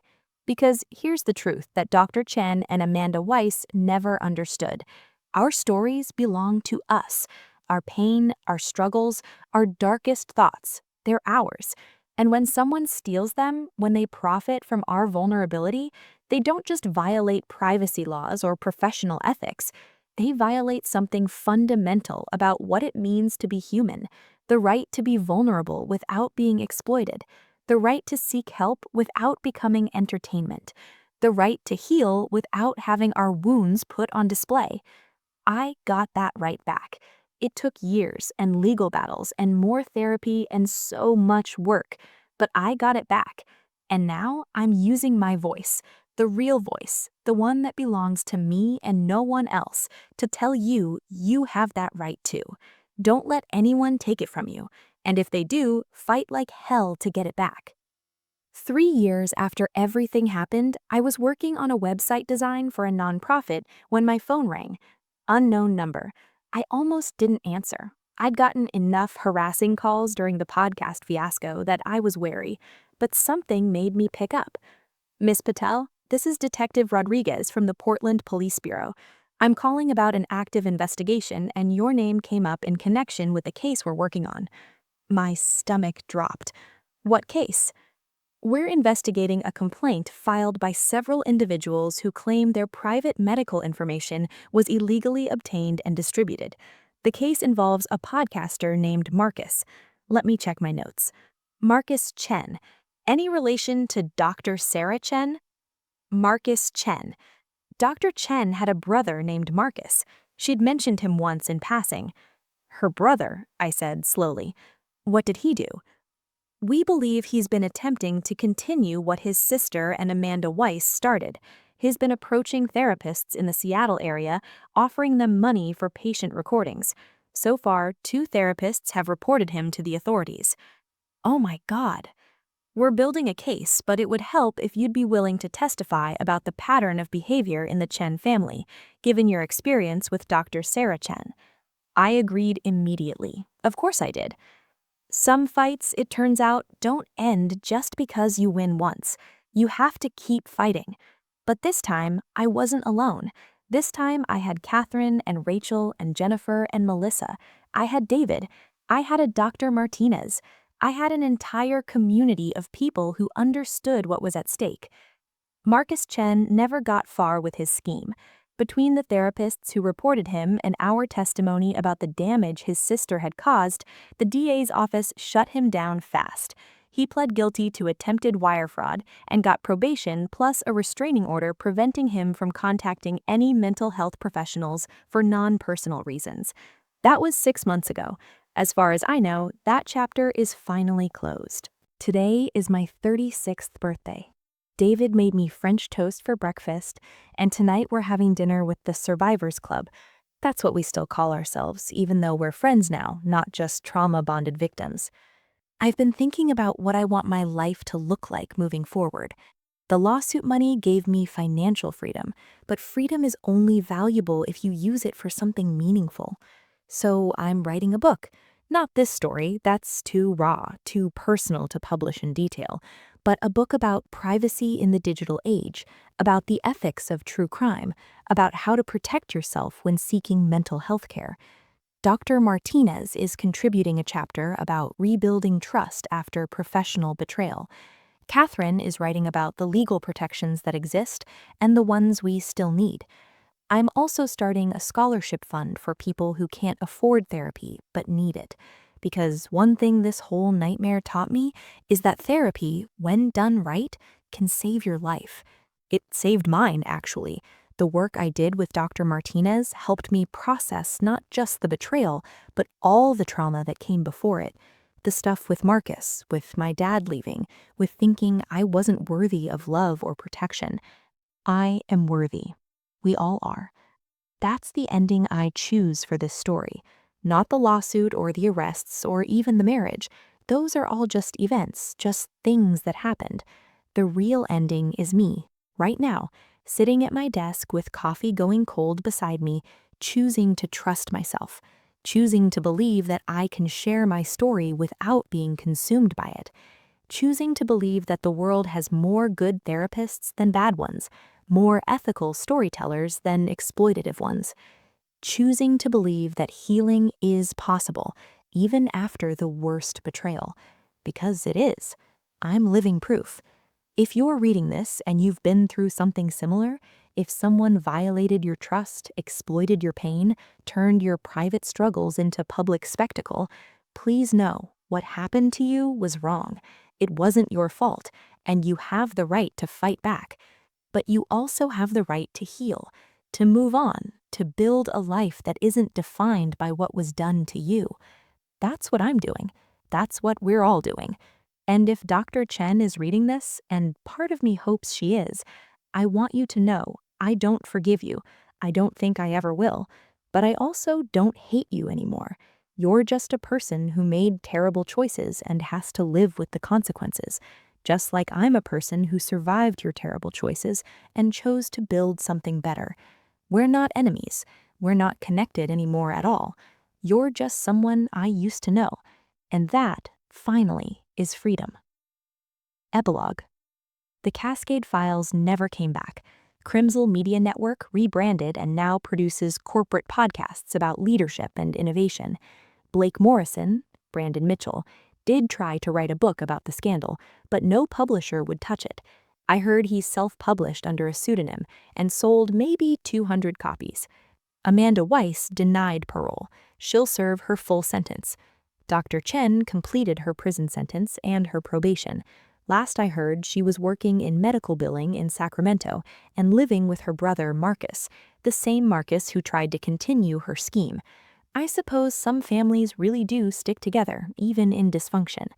Because here's the truth that Dr. Chen and Amanda Weiss never understood. Our stories belong to us. Our pain, our struggles, our darkest thoughts, they're ours. And when someone steals them, when they profit from our vulnerability, they don't just violate privacy laws or professional ethics. They violate something fundamental about what it means to be human, the right to be vulnerable without being exploited, the right to seek help without becoming entertainment, the right to heal without having our wounds put on display. I got that right back. It took years and legal battles and more therapy and so much work, but I got it back. And now I'm using my voice, the real voice, the one that belongs to me and no one else, to tell you you have that right too. Don't let anyone take it from you. And if they do, fight like hell to get it back. 3 years after everything happened, I was working on a website design for a nonprofit when my phone rang. Unknown number. I almost didn't answer. I'd gotten enough harassing calls during the podcast fiasco that I was wary, but something made me pick up. "Miss Patel, this is Detective Rodriguez from the Portland Police Bureau. I'm calling about an active investigation, and your name came up in connection with the case we're working on." My stomach dropped. "What case?" "We're investigating a complaint filed by several individuals who claim their private medical information was illegally obtained and distributed. The case involves a podcaster named Marcus. Let me check my notes. Marcus Chen. Any relation to Dr. Sarah Chen?" Marcus Chen. Dr. Chen had a brother named Marcus. She'd mentioned him once in passing. "Her brother," I said slowly. "What did he do?" "We believe he's been attempting to continue what his sister and Amanda Weiss started. He's been approaching therapists in the Seattle area, offering them money for patient recordings. So far, 2 therapists have reported him to the authorities. Oh my God. We're building a case, but it would help if you'd be willing to testify about the pattern of behavior in the Chen family, given your experience with Dr. Sarah Chen. I agreed immediately. Of course I did. Some fights, it turns out, don't end just because you win once. You have to keep fighting. But this time, I wasn't alone. This time, I had Catherine and Rachel and Jennifer and Melissa. I had David. I had a Dr. Martinez. I had an entire community of people who understood what was at stake. Marcus Chen never got far with his scheme. Between the therapists who reported him and our testimony about the damage his sister had caused, the DA's office shut him down fast. He pled guilty to attempted wire fraud and got probation plus a restraining order preventing him from contacting any mental health professionals for non-personal reasons. That was 6 months ago. As far as I know, that chapter is finally closed. Today is my 36th birthday. David made me French toast for breakfast, and tonight we're having dinner with the Survivors Club. That's what we still call ourselves, even though we're friends now, not just trauma-bonded victims. I've been thinking about what I want my life to look like moving forward. The lawsuit money gave me financial freedom, but freedom is only valuable if you use it for something meaningful. So I'm writing a book. Not this story, that's too raw, too personal to publish in detail, but a book about privacy in the digital age, about the ethics of true crime, about how to protect yourself when seeking mental health care. Dr. Martinez is contributing a chapter about rebuilding trust after professional betrayal. Catherine is writing about the legal protections that exist and the ones we still need. I'm also starting a scholarship fund for people who can't afford therapy but need it. Because one thing this whole nightmare taught me is that therapy, when done right, can save your life. It saved mine, actually. The work I did with Dr. Martinez helped me process not just the betrayal, but all the trauma that came before it. The stuff with Marcus, with my dad leaving, with thinking I wasn't worthy of love or protection. I am worthy. We all are. That's the ending I choose for this story. Not the lawsuit or the arrests or even the marriage. Those are all just events, just things that happened. The real ending is me, right now, sitting at my desk with coffee going cold beside me, choosing to trust myself, choosing to believe that I can share my story without being consumed by it, choosing to believe that the world has more good therapists than bad ones, more ethical storytellers than exploitative ones, choosing to believe that healing is possible, even after the worst betrayal. Because it is. I'm living proof. If you're reading this and you've been through something similar, if someone violated your trust, exploited your pain, turned your private struggles into public spectacle, please know what happened to you was wrong. It wasn't your fault, and you have the right to fight back. But you also have the right to heal, to move on, to build a life that isn't defined by what was done to you. That's what I'm doing. That's what we're all doing. And if Dr. Chen is reading this, and part of me hopes she is, I want you to know I don't forgive you. I don't think I ever will. But I also don't hate you anymore. You're just a person who made terrible choices and has to live with the consequences. Just like I'm a person who survived your terrible choices and chose to build something better. We're not enemies. We're not connected anymore at all. You're just someone I used to know. And that, finally, is freedom. Epilogue. The Cascade Files never came back. Crimsel Media Network rebranded and now produces corporate podcasts about leadership and innovation. Blake Morrison, Brandon Mitchell, did try to write a book about the scandal, but no publisher would touch it. I heard he self-published under a pseudonym and sold maybe 200 copies. Amanda Weiss denied parole. She'll serve her full sentence. Dr. Chen completed her prison sentence and her probation. Last I heard, she was working in medical billing in Sacramento and living with her brother Marcus, the same Marcus who tried to continue her scheme. I suppose some families really do stick together, even in dysfunction.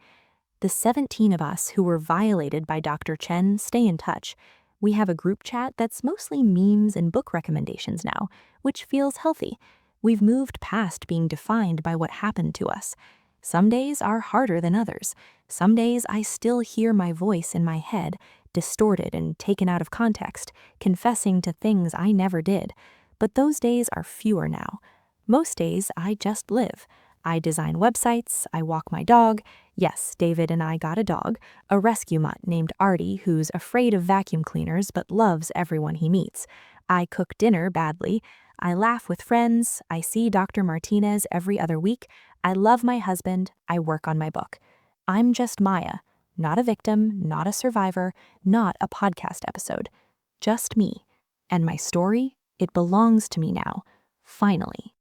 The 17 of us who were violated by Dr. Chen stay in touch. We have a group chat that's mostly memes and book recommendations now, which feels healthy. We've moved past being defined by what happened to us. Some days are harder than others. Some days I still hear my voice in my head, distorted and taken out of context, confessing to things I never did. But those days are fewer now. Most days I just live. I design websites, I walk my dog. Yes, David and I got a dog, a rescue mutt named Artie who's afraid of vacuum cleaners but loves everyone he meets. I cook dinner badly. I laugh with friends. I see Dr. Martinez every other week. I love my husband. I work on my book. I'm just Maya, not a victim, not a survivor, not a podcast episode. Just me. And my story, it belongs to me now. Finally.